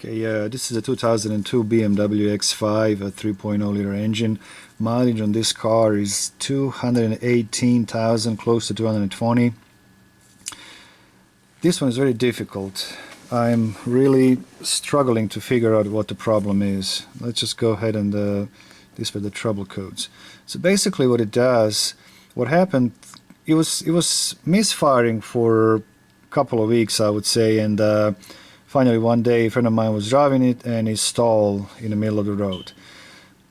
Okay, this is a 2002 BMW X5, a 3.0 liter engine. Mileage on this car is 218,000, close to 220. This one is very difficult. I'm really struggling to figure out what the problem is. Let's just go ahead and display the trouble codes. So basically what it does, what happened, it was misfiring for a couple of weeks, I would say, and finally one day a friend of mine was driving it and it stalled in the middle of the road.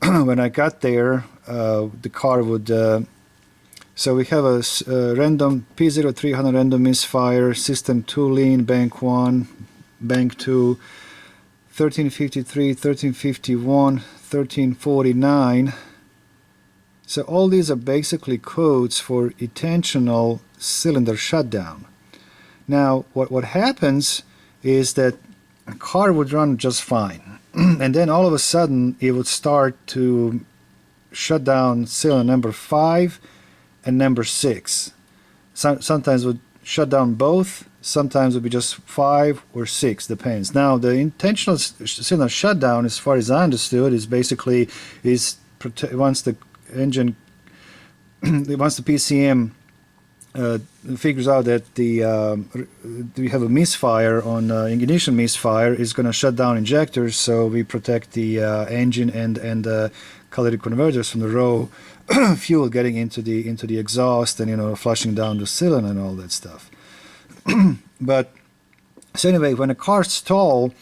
When I got there, the car would so we have a random P0300 random misfire, system 2 lean, bank 1, bank 2, 1353, 1351, 1349. So all these are basically codes for intentional cylinder shutdown. Now what happens is that a car would run just fine and then all of a sudden it would start to shut down cylinder number 5 and number 6. Sometimes would shut down both, sometimes it would be just 5 or 6, depends. Now the intentional cylinder shutdown, as far as I understood, is basically once the engine once the PCM figures out that we have a misfire on ignition misfire, is going to shut down injectors, so we protect the engine and catalytic converters from the raw fuel getting into the exhaust and flushing down the cylinder and all that stuff. But so anyway, when a car stalled,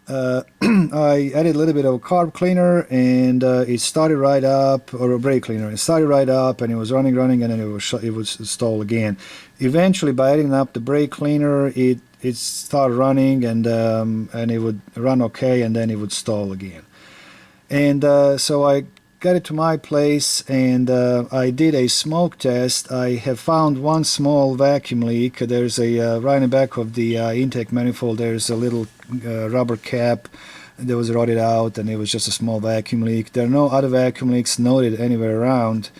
I added a little bit of a carb cleaner and it started right up, or a brake cleaner. It started right up and it was running, and then it would stall again. Eventually, by adding up the brake cleaner, it started running and it would run okay, and then it would stall again. And so I got it to my place and I did a smoke test. I have found one small vacuum leak. There's a right in the back of the intake manifold, there's a little rubber cap that was rotted out, and it was just a small vacuum leak. There are no other vacuum leaks noted anywhere around.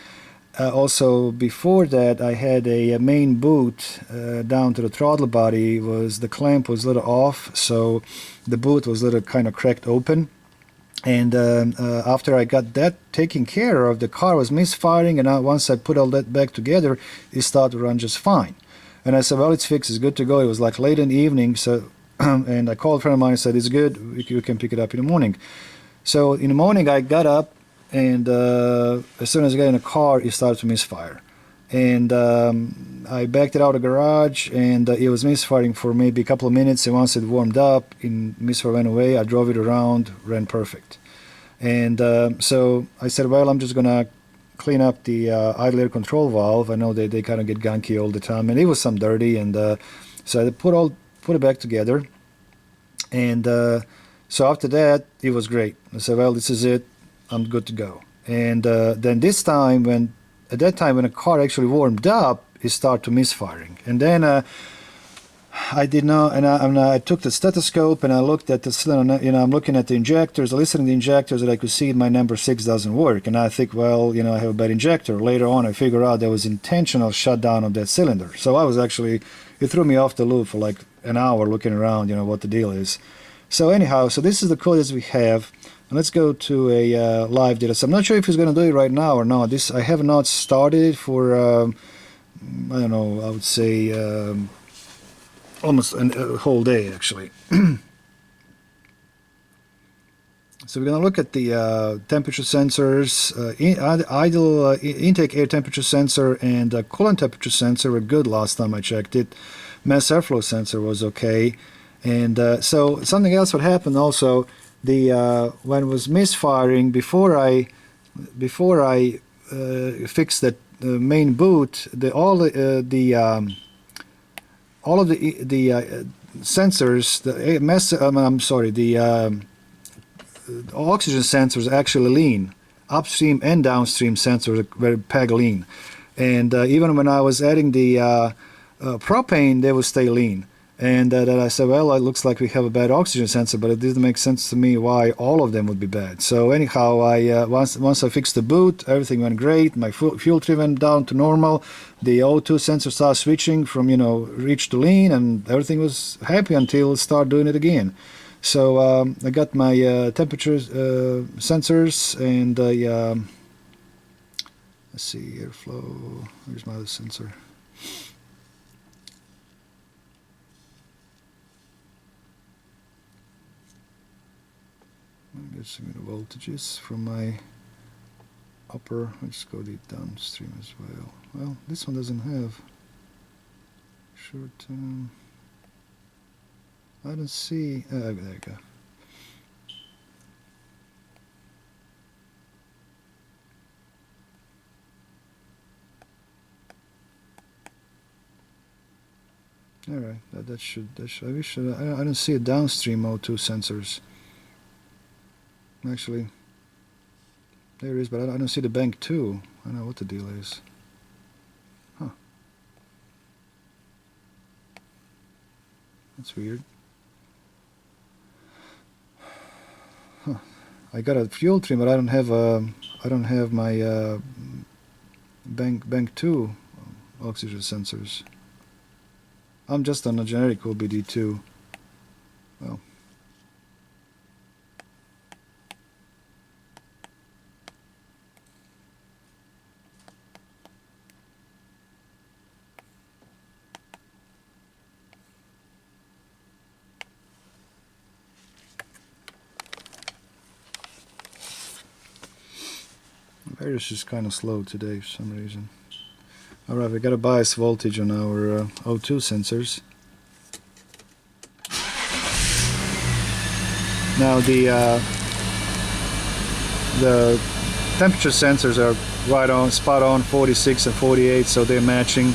Also before that, I had a main boot down to the throttle body. The clamp was a little off, so the boot was a little kind of cracked open. And after I got that taken care of, the car was misfiring, and once I put all that back together, it started to run just fine. And I said, well, it's fixed, it's good to go. It was like late in the evening, so and I called a friend of mine and said, it's good, you can pick it up in the morning. So in the morning I got up, and as soon as I got in the car, it started to misfire. And I backed it out of the garage, and it was misfiring for maybe a couple of minutes, and once it warmed up, misfire went away. I drove it around, ran perfect. And so I said, well, I'm just gonna clean up the idle air control valve. I know they kind of get gunky all the time, and it was some dirty, and so I put it back together. And so after that, it was great. I said, well, this is it, I'm good to go. And then this time, at that time when the car actually warmed up, it started to misfiring. And then I did not, and I took the stethoscope and I looked at the cylinder. I'm looking at the injectors, listening to the injectors, and I could see my number 6 doesn't work. And I think, well, I have a bad injector. Later on, I figured out there was intentional shutdown of that cylinder. So I was actually, it threw me off the loop for like an hour looking around, what the deal is. So anyhow, so this is the code as we have. And let's go to a live data. So I'm not sure if he's going to do it right now or not. I have not started it for, I don't know, I would say almost a whole day actually. So we're going to look at the temperature sensors. Idle intake air temperature sensor and coolant temperature sensor were good last time I checked it. Mass airflow sensor was okay. And so something else would happen also. When it was misfiring, before I fixed that main boot, all of the sensors, the oxygen sensors actually lean. Upstream and downstream sensors were peg lean, and even when I was adding the propane, they would stay lean. And then I said, well, it looks like we have a bad oxygen sensor, but it didn't make sense to me why all of them would be bad. So anyhow, once I fixed the boot, everything went great. My fuel tree went down to normal. The O2 sensor started switching from rich to lean, and everything was happy until it started doing it again. So I got my temperature sensors, and let's see, airflow. Where's my other sensor? I'm guessing the voltages from my upper. Let's go the downstream as well. Well, this one doesn't have short term. I don't see. There you go. All right, that should. I wish I don't see a downstream O2 sensors. Actually, there it is, but I don't see the bank 2. I don't know what the deal is. Huh. That's weird. Huh. I got a fuel trim, but I don't have my bank 2 oxygen sensors. I'm just on a generic OBD2. Well. It's just kind of slow today for some reason. Alright, we got a bias voltage on our O2 sensors. Now the temperature sensors are right on, spot on, 46 and 48, so they're matching.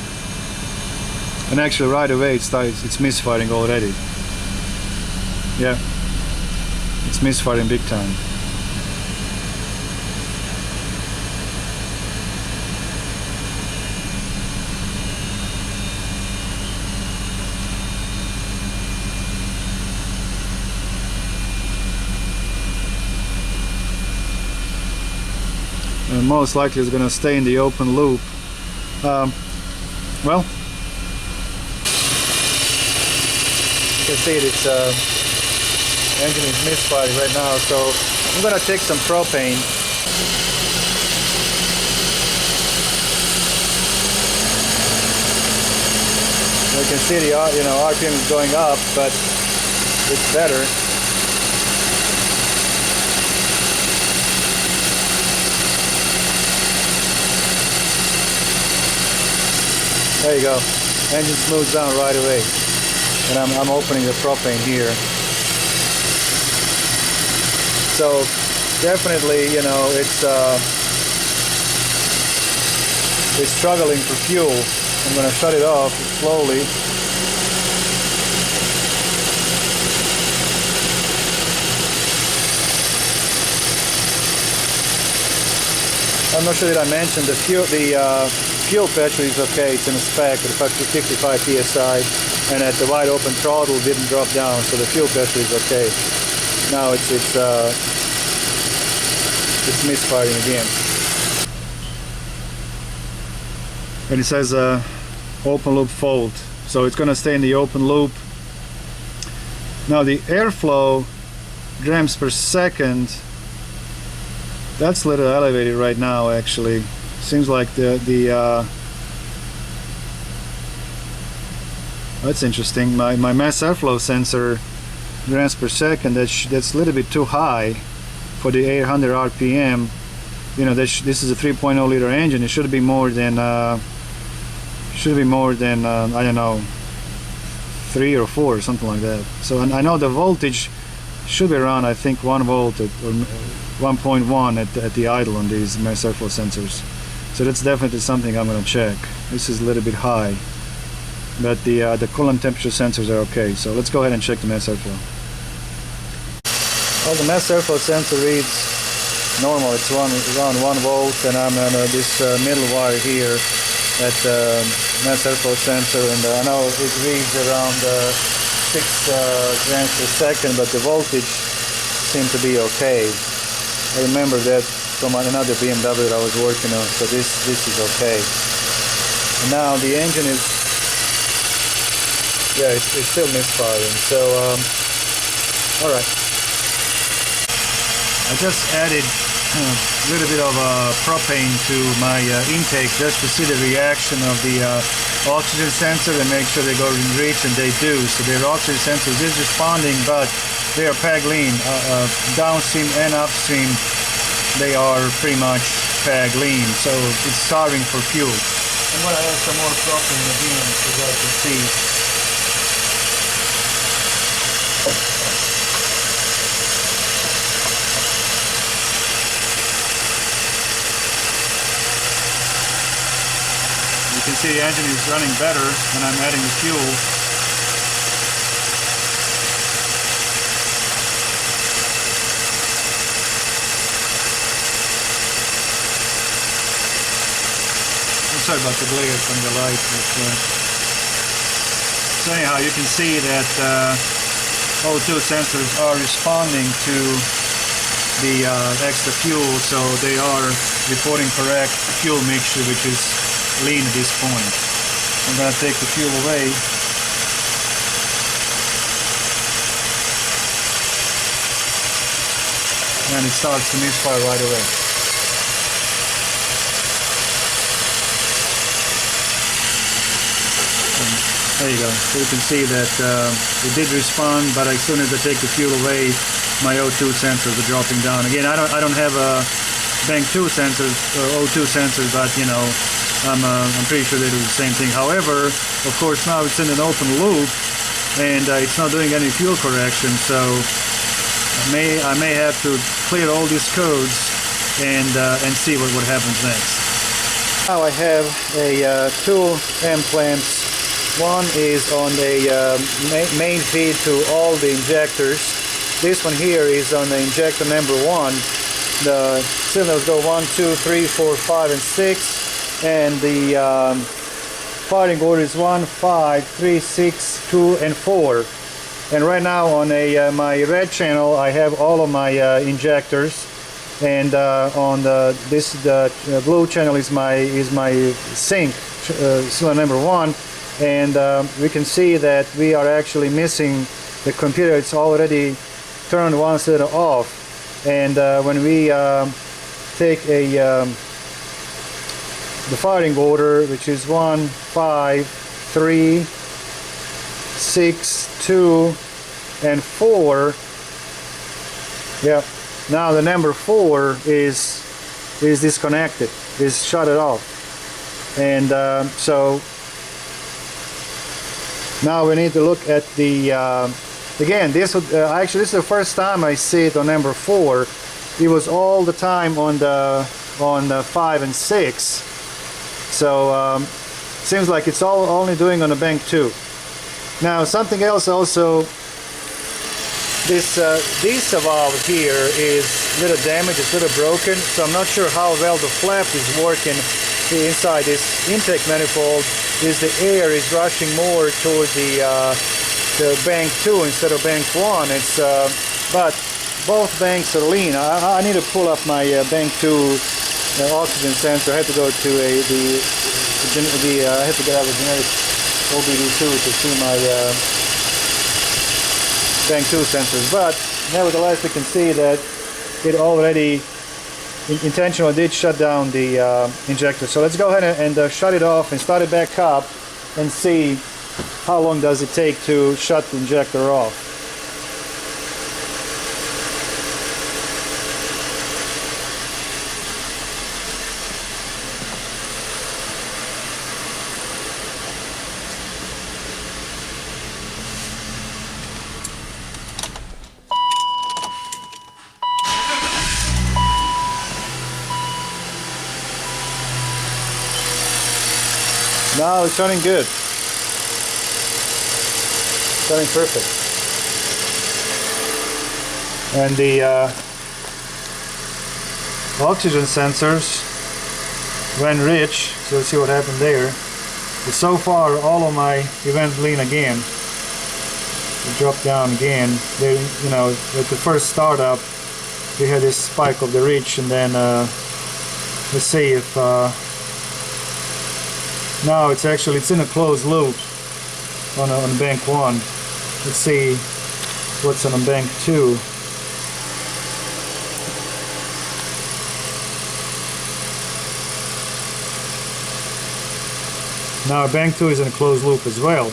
And actually right away it's misfiring already. Yeah, it's misfiring big time. Most likely it's going to stay in the open loop. Well, you can see it's engine is misfiring right now, so I'm going to take some propane. You can see the RPM is going up, but it's better. There you go. Engine smooths down right away. And I'm opening the propane here. So definitely, it's struggling for fuel. I'm going to shut it off slowly. I'm not sure that I mentioned the fuel pressure is okay. It's in a spec at approximately 55 psi, and at the wide open throttle didn't drop down, so the fuel pressure is okay. Now it's misfiring again. And it says open loop fault, so it's going to stay in the open loop. Now the airflow grams per second, that's a little elevated right now. Actually, seems like that's interesting. My mass airflow sensor grams per second, that's a little bit too high for the 800 RPM. This is a 3.0 liter engine. It should be more than I don't know, 3 or 4 or something like that. So I know the voltage should be around, I think, 1 volt or 1.1 at the idle on these mass airflow sensors. So that's definitely something I'm going to check. This is a little bit high, but the coolant temperature sensors are okay. So let's go ahead and check the mass airflow. Well, the mass airflow sensor reads normal. It's around 1 volt, and I'm on this middle wire here at the mass airflow sensor, and I know it reads around 6 grams per second, but the voltage seemed to be okay. I remember that from another BMW that I was working on, so this is okay. And now the engine is, yeah, it's still misfiring. So All right. I just added a little bit of propane to my intake just to see the reaction of the oxygen sensor and make sure they go in reach, and they do. So their oxygen sensor is responding, but they are PEG lean. Downstream and upstream, they are pretty much PEG lean, so it's starving for fuel. I'm going to add some more propane again so that you can see. You can see the engine is running better when I'm adding the fuel. I'm sorry about the glare from the light. So anyhow, you can see that O2 sensors are responding to the extra fuel, so they are reporting correct fuel mixture, which is lean at this point. I'm going to take the fuel away. And it starts to misfire right away. And there you go. So you can see that it did respond, but as soon as I take the fuel away, my O2 sensors are dropping down. Again, I don't have a Bank 2 sensors or O2 sensors, but you know, I'm pretty sure they do the same thing. However, of course, now it's in an open loop and it's not doing any fuel correction, so I may have to clear all these codes and see what happens next. Now I have two M clamps. One is on the main feed to all the injectors. This one here is on the injector number 1. The cylinders go 1, 2, 3, 4, 5, and 6. And the firing order is 1, 5, 3, 6, 2, and 4. And right now on my red channel, I have all of my injectors, and on the blue channel is my sink cylinder number 1, and we can see that we are actually missing the computer. It's already turned one cylinder off, and when we take the firing order, which is 1, 5, 3, 6, 2, and 4. Yeah, now the number 4 is disconnected, is shut it off, and so now we need to look at the again. This would actually, this is the first time I see it on number 4. It was all the time on the 5 and 6. So seems like it's only doing on the Bank 2. Now something else also, this diesel valve here is a little damaged, it's a little broken, so I'm not sure how well the flap is working inside this intake manifold. Is the air is rushing more towards the Bank 2 instead of Bank 1. It's but both banks are lean. I need to pull up my Bank 2 oxygen sensor. I have to go to I have to get out a generic OBD2 to see my Bank 2 sensors. But nevertheless, we can see that it already intentionally did shut down the injector. So let's go ahead and shut it off and start it back up and see how long does it take to shut the injector off. Now it's running good. It's running perfect. And the oxygen sensors when rich, so let's see what happened there. But so far all of my events lean again. They drop down again. They, you know, at the first startup we had this spike of the reach, and then let's see if now it's in a closed loop on Bank 1. Let's see what's on bank 2. Now bank 2 is in a closed loop as well,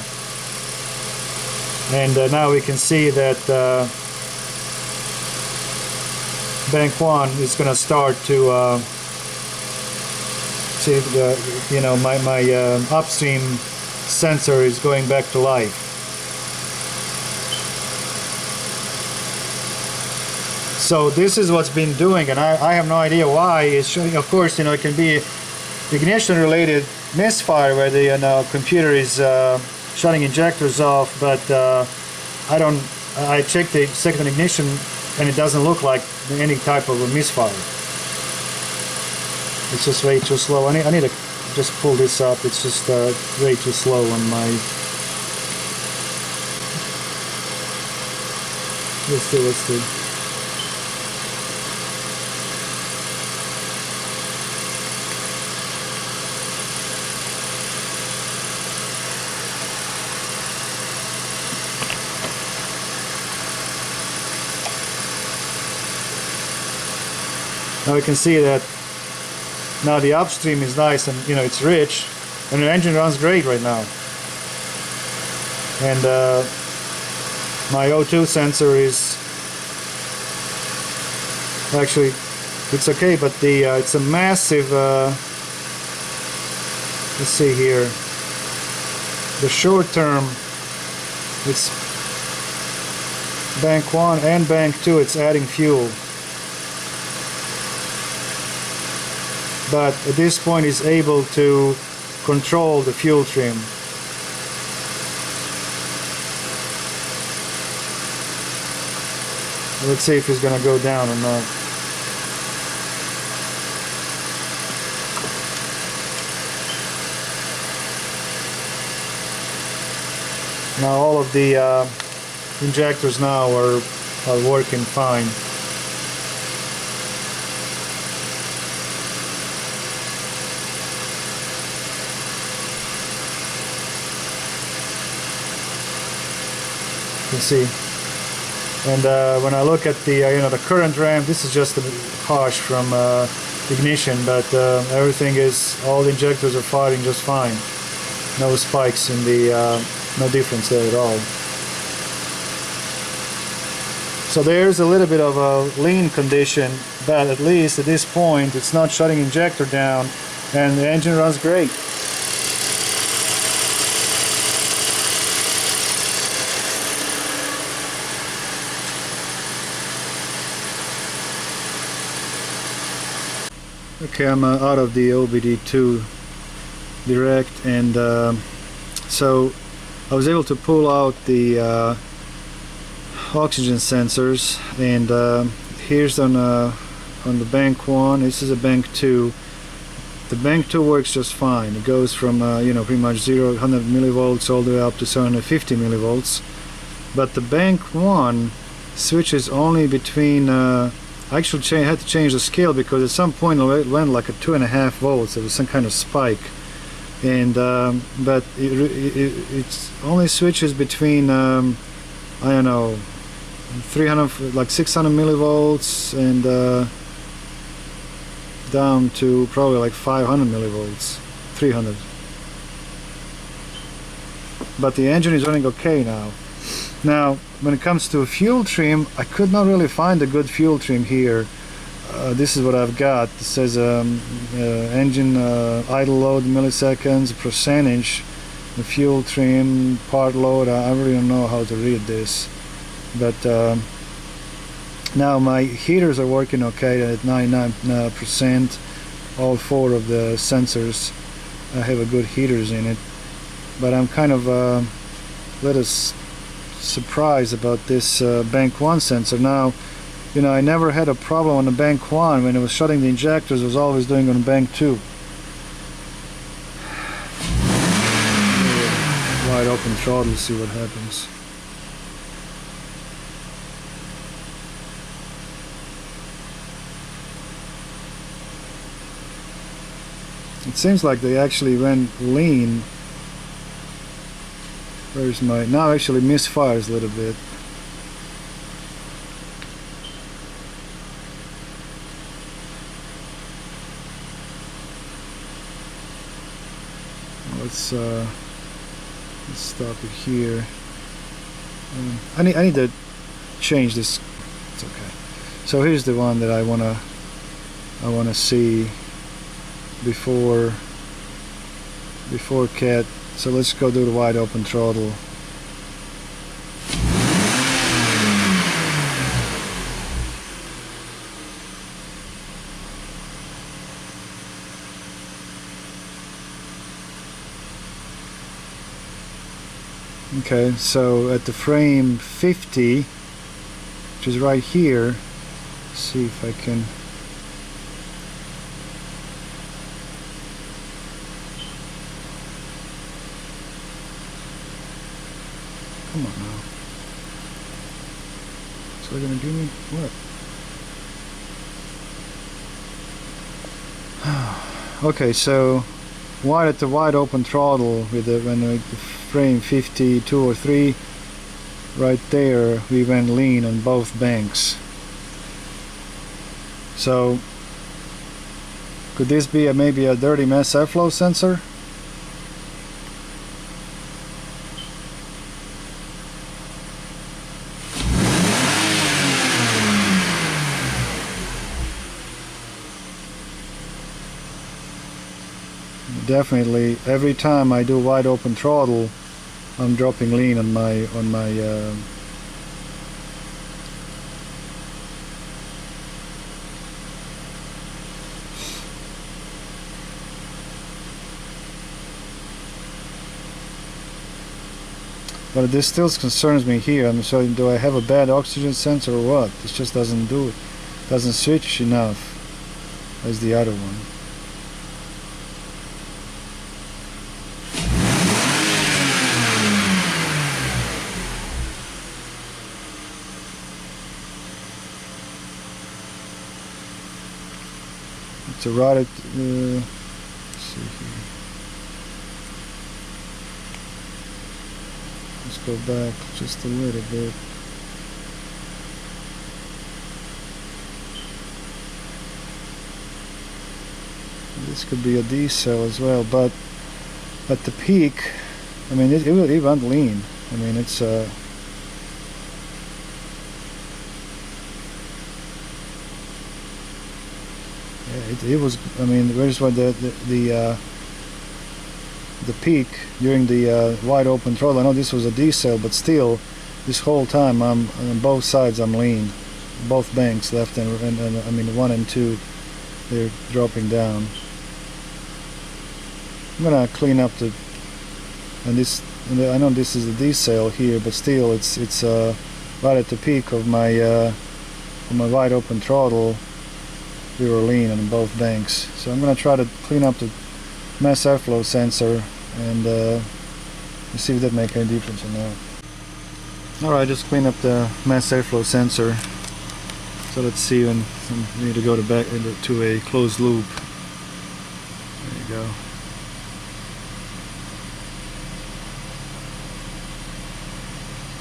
and now we can see that bank 1 is going to start to see my upstream sensor is going back to life. So this is what's been doing, and I have no idea why it's showing. Of course, it can be ignition related misfire where the computer is shutting injectors off, but I checked the second ignition and it doesn't look like any type of a misfire. It's just way too slow. I need to just pull this up. It's just way too slow on my... Let's do. Now we can see that now the upstream is nice and it's rich, and the engine runs great right now. And my O2 sensor is actually, it's okay, but it's a massive. Let's see here. The short term, it's bank 1 and bank 2. It's adding fuel. But at this point is able to control the fuel trim. Let's see if it's going to go down or not. Now all of the injectors now are working fine. You can see, and when I look at the the current ramp, this is just a harsh from ignition, but everything is, all the injectors are firing just fine. No spikes in the no difference there at all. So there's a little bit of a lean condition, but at least at this point it's not shutting injector down and the engine runs great. Okay, I'm out of the OBD2 direct, and so I was able to pull out the oxygen sensors, and here's on the bank 1. This is a bank 2. The bank 2 works just fine. It goes from pretty much 0 100 millivolts all the way up to 750 millivolts. But the bank 1 switches only between I actually had to change the scale because at some point it went like a 2.5 volts. There was some kind of spike, and but it only switches between I don't know, 300, like 600 millivolts, and down to probably like 500 millivolts, 300. But the engine is running okay now. Now, when it comes to fuel trim, I could not really find a good fuel trim here. This is what I've got. It says engine idle load milliseconds, percentage, the fuel trim, part load. I really don't know how to read this. But now my heaters are working okay at 99%. All 4 of the sensors have a good heaters in it. But I'm kind of surprised about this bank 1 sensor. Now, I never had a problem on the bank 1. When it was shutting the injectors, it was always doing on bank 2. Wide open throttle, see what happens. It seems like they actually went lean. Where's my... Now actually misfires a little bit. let's stop it here. I need to change this. It's okay. So here's the one that I wanna see before cat. So let's go do the wide open throttle. Okay, so at the frame 50, which is right here, let's see if I can. Come on now. So they're gonna give me what? Okay, so wide at the wide open throttle with the frame 52 or 3, right there we went lean on both banks. So could this be maybe a dirty mass airflow sensor? Definitely, every time I do wide open throttle, I'm dropping lean on my but this still concerns me here. I'm sorry, do I have a bad oxygen sensor or what? This just doesn't do it. Doesn't switch enough as the other one. It's a right at, let's see here. Let's go back just a little bit. This could be a D cell as well, but at the peak, I mean, it went lean. I mean, it's it was. I mean, where's what the peak during the wide open throttle? I know this was a D cell, but still, this whole time I'm on both sides. I'm lean, both banks, left and I mean 1 and 2, they're dropping down. I'm gonna clean up the and this. And I know this is a D cell here, but still, it's right at the peak of my wide open throttle. We were lean on both banks, so I'm going to try to clean up the mass airflow sensor and see if that makes any difference or not. Alright, just clean up the mass airflow sensor. So let's see when we need to go back to a closed loop. There you go.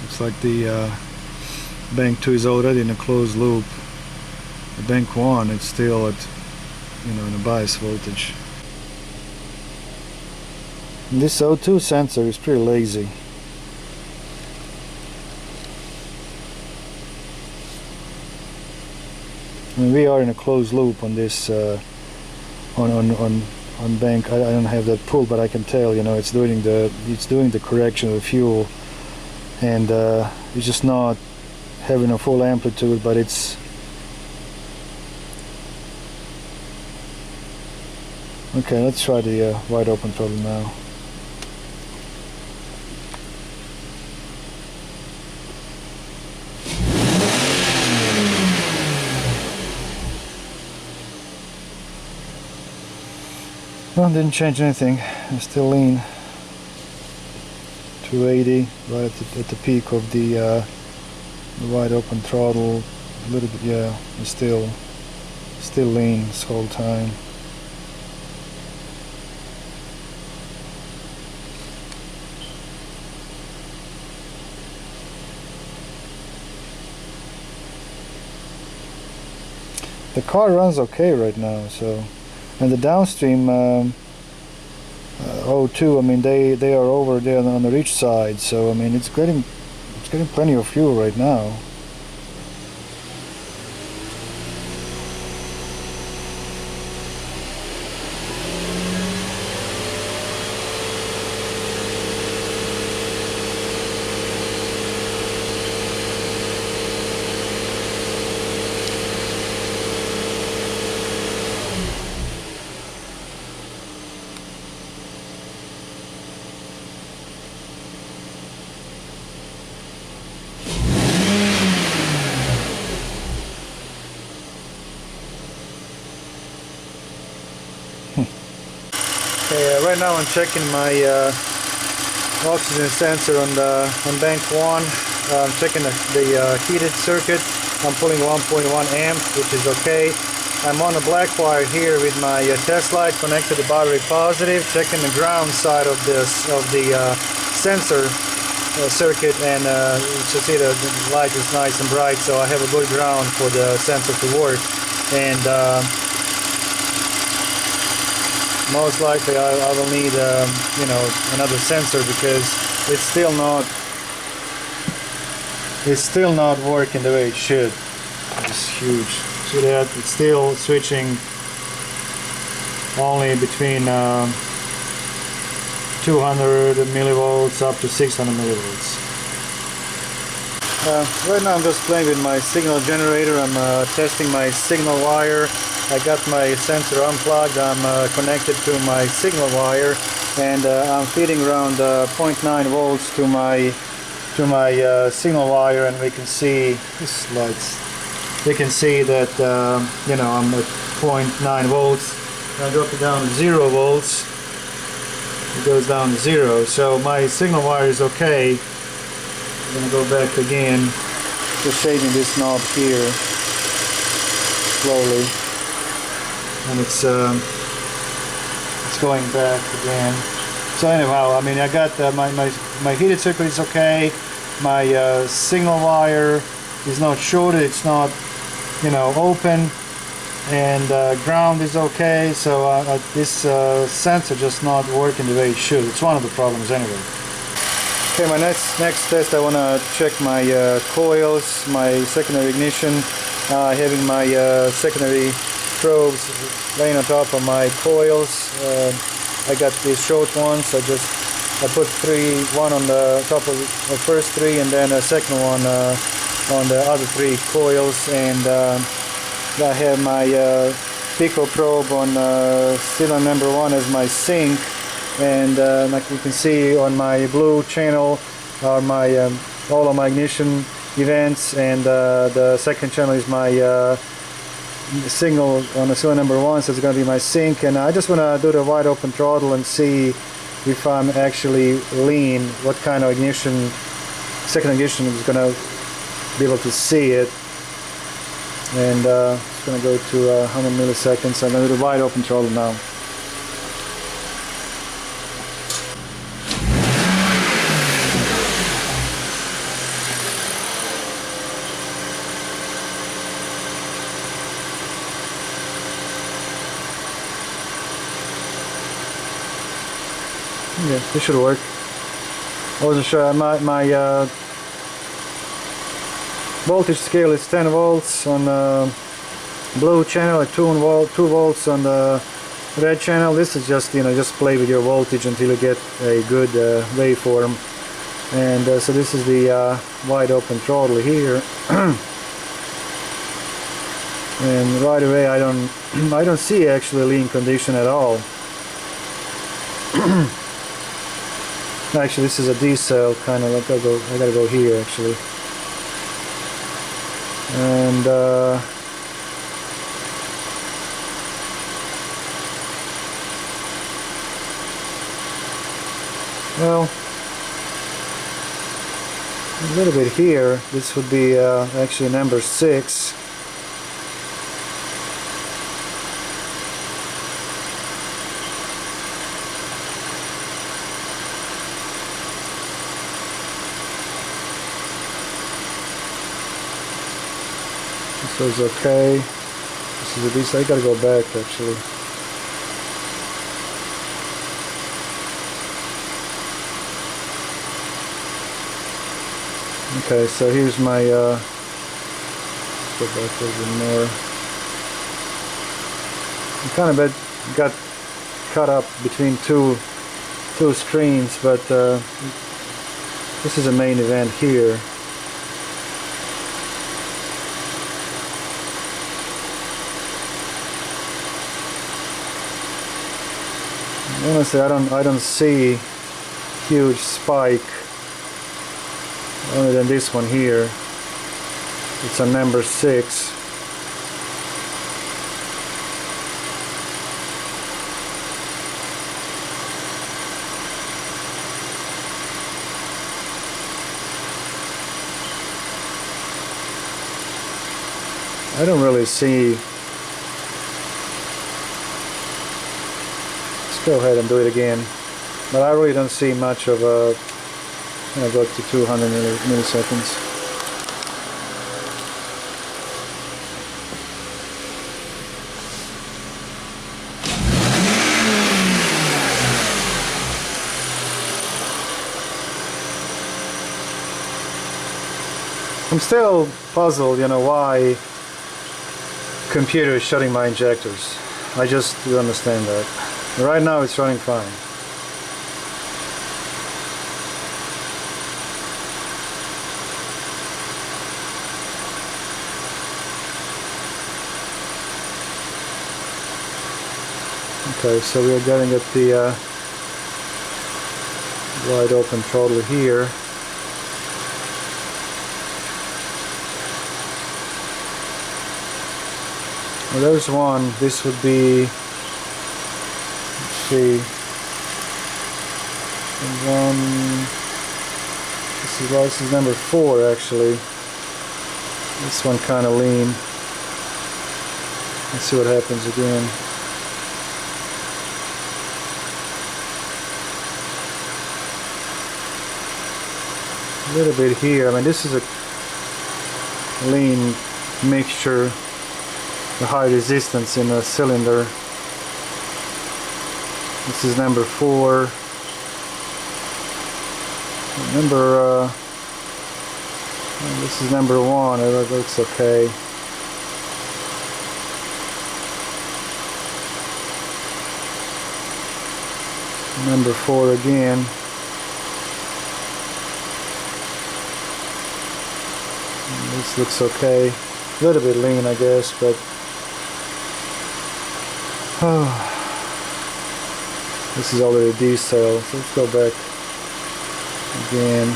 Looks like the bank 2 is already in a closed loop. The bank 1, it's still at, in a bias voltage. And this O2 sensor is pretty lazy. I mean, we are in a closed loop on this on bank. I don't have that pull, but I can tell, it's doing the correction of the fuel, and it's just not having a full amplitude, but it's. Okay, let's try the wide open throttle now. No, didn't change anything. I'm still lean. 280 right at the peak of the wide open throttle. A little bit, yeah. It's still lean this whole time. The car runs okay right now, so, and the downstream O2, I mean they are over there on the rich side, so I mean it's getting plenty of fuel right now. Okay, right now I'm checking my oxygen sensor on bank 1. I'm checking the heated circuit. I'm pulling 1.1 amp, which is okay. I'm on a black wire here with my test light connected to battery positive, checking the ground side of the sensor circuit, and you can see the light is nice and bright, so I have a good ground for the sensor to work. And most likely I will need you know, another sensor, because it's still not working the way it should. It's huge. See that? It's still switching only between 200 millivolts up to 600 millivolts. Right now I'm just playing with my signal generator. I'm testing my signal wire. I got my sensor unplugged. I'm connected to my signal wire, and I'm feeding around 0.9 volts to my signal wire, and we can see this lights. We can see that you know, I'm at 0.9 volts. I drop it down to 0 volts. It goes down to 0. So my signal wire is okay. I'm gonna go back again, just shading this knob here slowly, and it's going back again. So anyhow, I mean, I got my heated circuit is okay. My signal wire is not shorted. It's not, you know, open, and ground is okay. So this sensor just not working the way it should. It's one of the problems anyway. Okay, my next test, I want to check my coils, my secondary ignition, having my secondary probes laying on top of my coils. I got these short ones. I put one on the top of the first 3, and then a second one on the other 3 coils, and I have my pico probe on cylinder number 1 as my sink. And like you can see on my blue channel are my all of my ignition events, and the second channel is my signal on the cylinder number 1, so it's going to be my sink. And I just want to do the wide open throttle and see if I'm actually lean, what kind of ignition, second ignition is going to be able to see it. And it's going to go to 100 milliseconds. I'm going to do the wide open throttle now. Yeah, this should work. I wasn't sure. My voltage scale is 10 volts on the blue channel, at 2 volts on the red channel. This is just, you know, just play with your voltage until you get a good waveform. And so this is the wide open throttle here. And right away I don't see actually lean condition at all. Actually, this is a D cell kind of. Like I gotta go here actually, and well, a little bit here. This would be actually number 6. This is okay. This is a decent. I gotta go back actually. Okay, so here's my go back a little bit more. I kind of got cut up between two screens, but this is a main event here. Honestly, I don't see huge spike other than this one here. It's a number 6. I don't really see. Let's go ahead and do it again. But I really don't see much of a. I'm going to go to 200 milliseconds. I'm still puzzled, why computer is shutting my injectors. I just don't understand that. Right now it's running fine. Okay, so we are getting at the wide open throttle here. Well, there's one. This would be, let's see, one. This is number 4 actually. This one kind of lean. Let's see what happens again. A little bit here. I mean, this is a lean mixture. The high resistance in a cylinder. This is number 4. This is number 1. It looks okay. Number 4 again. This looks okay. A little bit lean, I guess, but this is already decel, so let's go back again.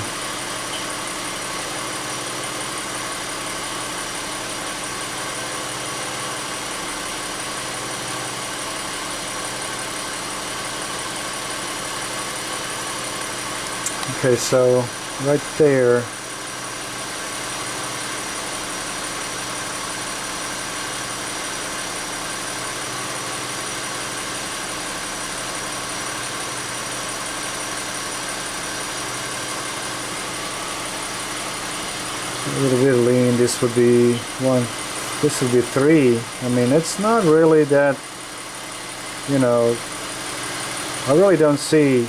Okay, so right there. A little bit lean. This would be 1. This would be 3. I mean, it's not really that. I really don't see.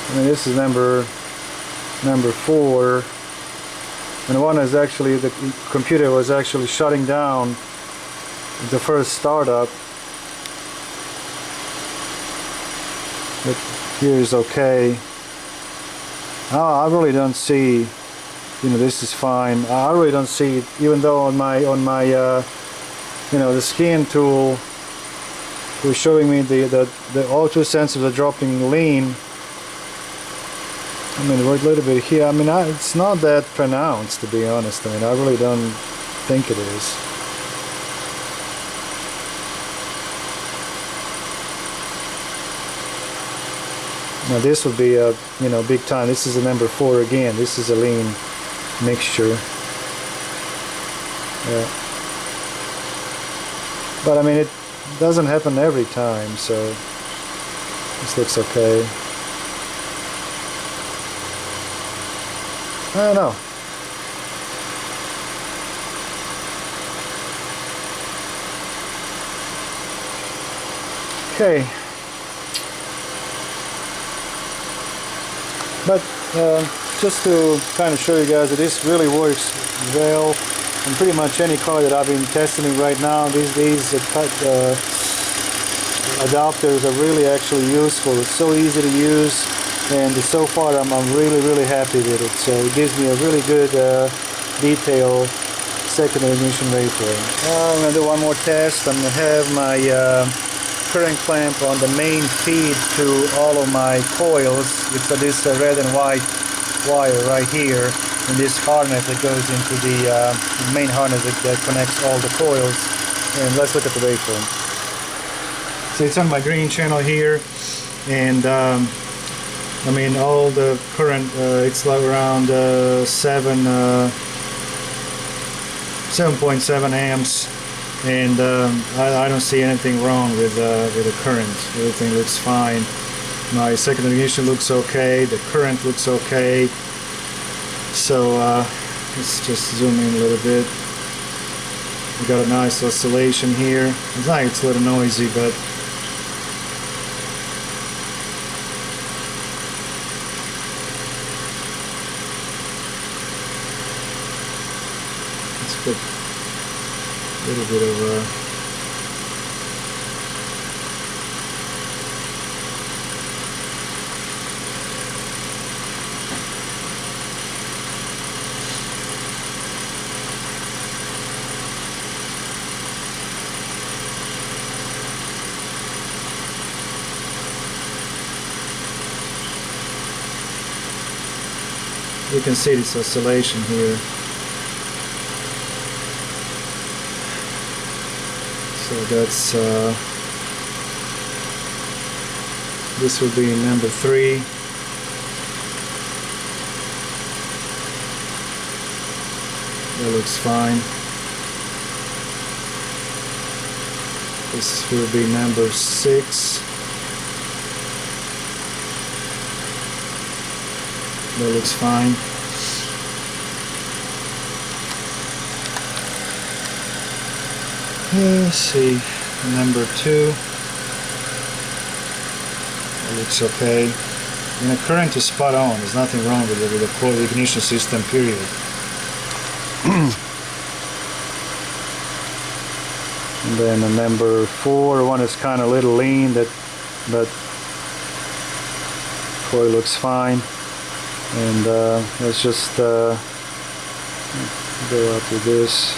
I mean, this is number 4, and one is actually the computer was actually shutting down the first startup. But here is okay. I really don't see. This is fine. I really don't see it, even though on my the scan tool was showing me the auto sensors are dropping lean. I mean, a little bit here. I mean, it's not that pronounced, to be honest. I mean, I really don't think it is. Now this would be a big time. This is a number 4 again. This is a lean mixture. Yeah. But I mean, it doesn't happen every time, so this looks okay. I don't know. Okay. But just to kind of show you guys that this really works well on pretty much any car that I've been testing right now. These adapters are really actually useful. It's so easy to use, and so far I'm really happy with it. So it gives me a really good detail secondary ignition waveform. I'm going to do one more test. I'm going to have my current clamp on the main feed to all of my coils. It's this red and white wire right here, and this harness that goes into the main harness that connects all the coils. And let's look at the waveform. So it's on my green channel here, and I mean all the current, it's like around 7.7 amps, and I don't see anything wrong with the current. Everything looks fine. My secondary ignition looks okay, the current looks okay. So let's just zoom in a little bit. We got a nice oscillation here. It's like it's a little noisy, but let's put a little bit of you can see this oscillation here. So that's this will be number 3. That looks fine. This will be number 6. That looks fine. Let's see, number 2. That looks okay. And the current is spot on. There's nothing wrong with it, with the core ignition system, period. And then the number 4 one is kind of a little lean, but coil looks fine. And let's just go out with this.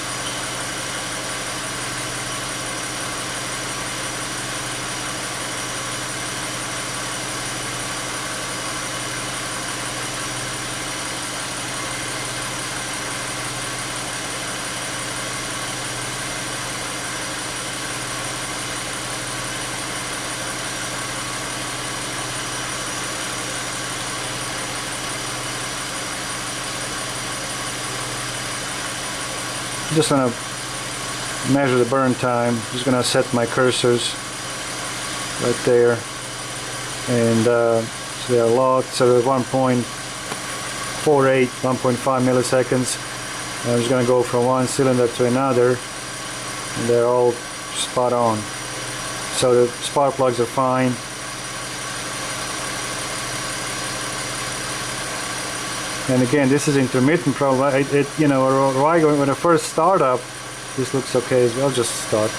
Just gonna measure the burn time. Just gonna set my cursors right there, and so they are locked. So they're 1.48, 1.5 milliseconds. I'm just gonna go from one cylinder to another, and they're all spot on. So the spark plugs are fine. And again, this is intermittent problem. You know, right when I first start up, this looks okay as well. Just start.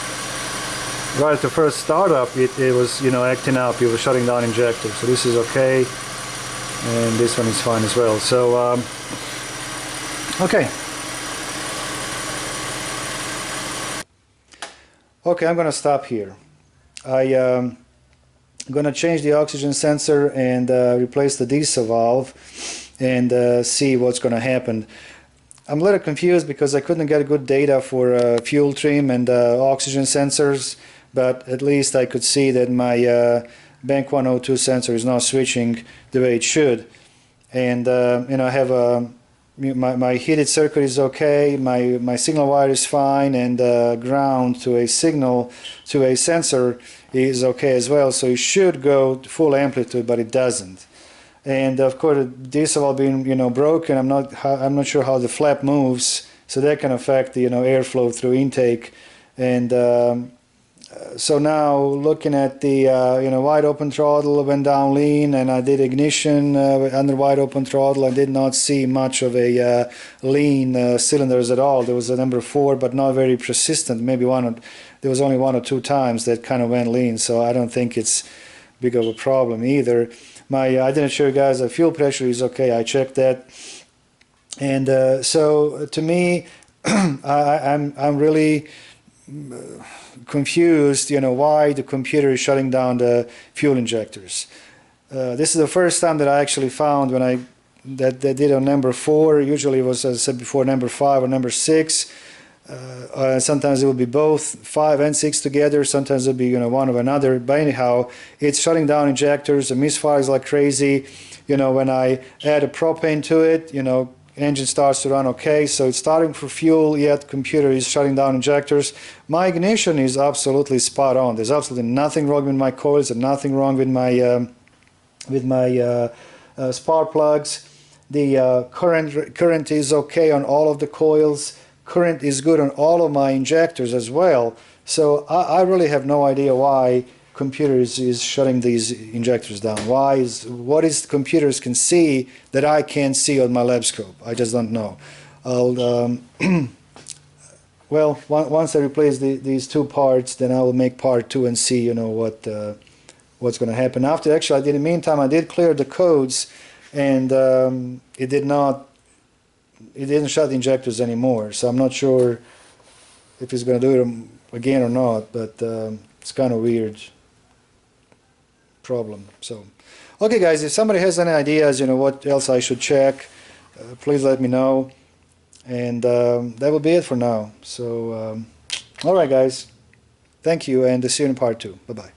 Right at the first startup, it was, you know, acting up. It was shutting down injector. So this is okay, and this one is fine as well. So okay. Okay, I'm gonna stop here. I'm gonna change the oxygen sensor and replace the diesel valve, and see what's going to happen. I'm a little confused because I couldn't get good data for fuel trim and oxygen sensors, but at least I could see that my Bank 102 sensor is not switching the way it should. And you know, I have my heated circuit is okay, my signal wire is fine, and ground to a signal to a sensor is okay as well. So it should go full amplitude, but it doesn't. And of course, the diesel valve being, you know, broken, I'm not sure how the flap moves, so that can affect the, you know, airflow through intake. And So now looking at the wide open throttle, went down lean, and I did ignition under wide open throttle. I did not see much of a lean cylinders at all. There was a number 4, but not very persistent. Maybe there was only 1 or 2 times that kind of went lean. So I don't think it's big of a problem either. I didn't show you guys the fuel pressure is okay. I checked that, and so to me, I'm really confused, why the computer is shutting down the fuel injectors. This is the first time that I actually found when I did on number 4. Usually it was, as I said before, number 5 or number 6. Sometimes it will be both 5 and 6 together. Sometimes it'll be one of another. But anyhow, it's shutting down injectors. The misfires like crazy. When I add a propane to it, engine starts to run okay, so it's starting for fuel, yet computer is shutting down injectors. My ignition is absolutely spot on. There's absolutely nothing wrong with my coils and nothing wrong with my spark plugs. The current is okay on all of the coils. Current is good on all of my injectors as well. So I really have no idea why computer is shutting these injectors down. What is computers can see that I can't see on my lab scope? I just don't know. I'll well, once I replace these 2 parts, then I will make part 2 and see what's going to happen after. Actually, in the meantime, I did clear the codes, and it didn't shut the injectors anymore. So I'm not sure if it's going to do it again or not, but it's kind of weird problem. So okay guys, if somebody has any ideas what else I should check, please let me know, and that will be it for now. So alright guys, thank you, and see you in part 2. Bye bye.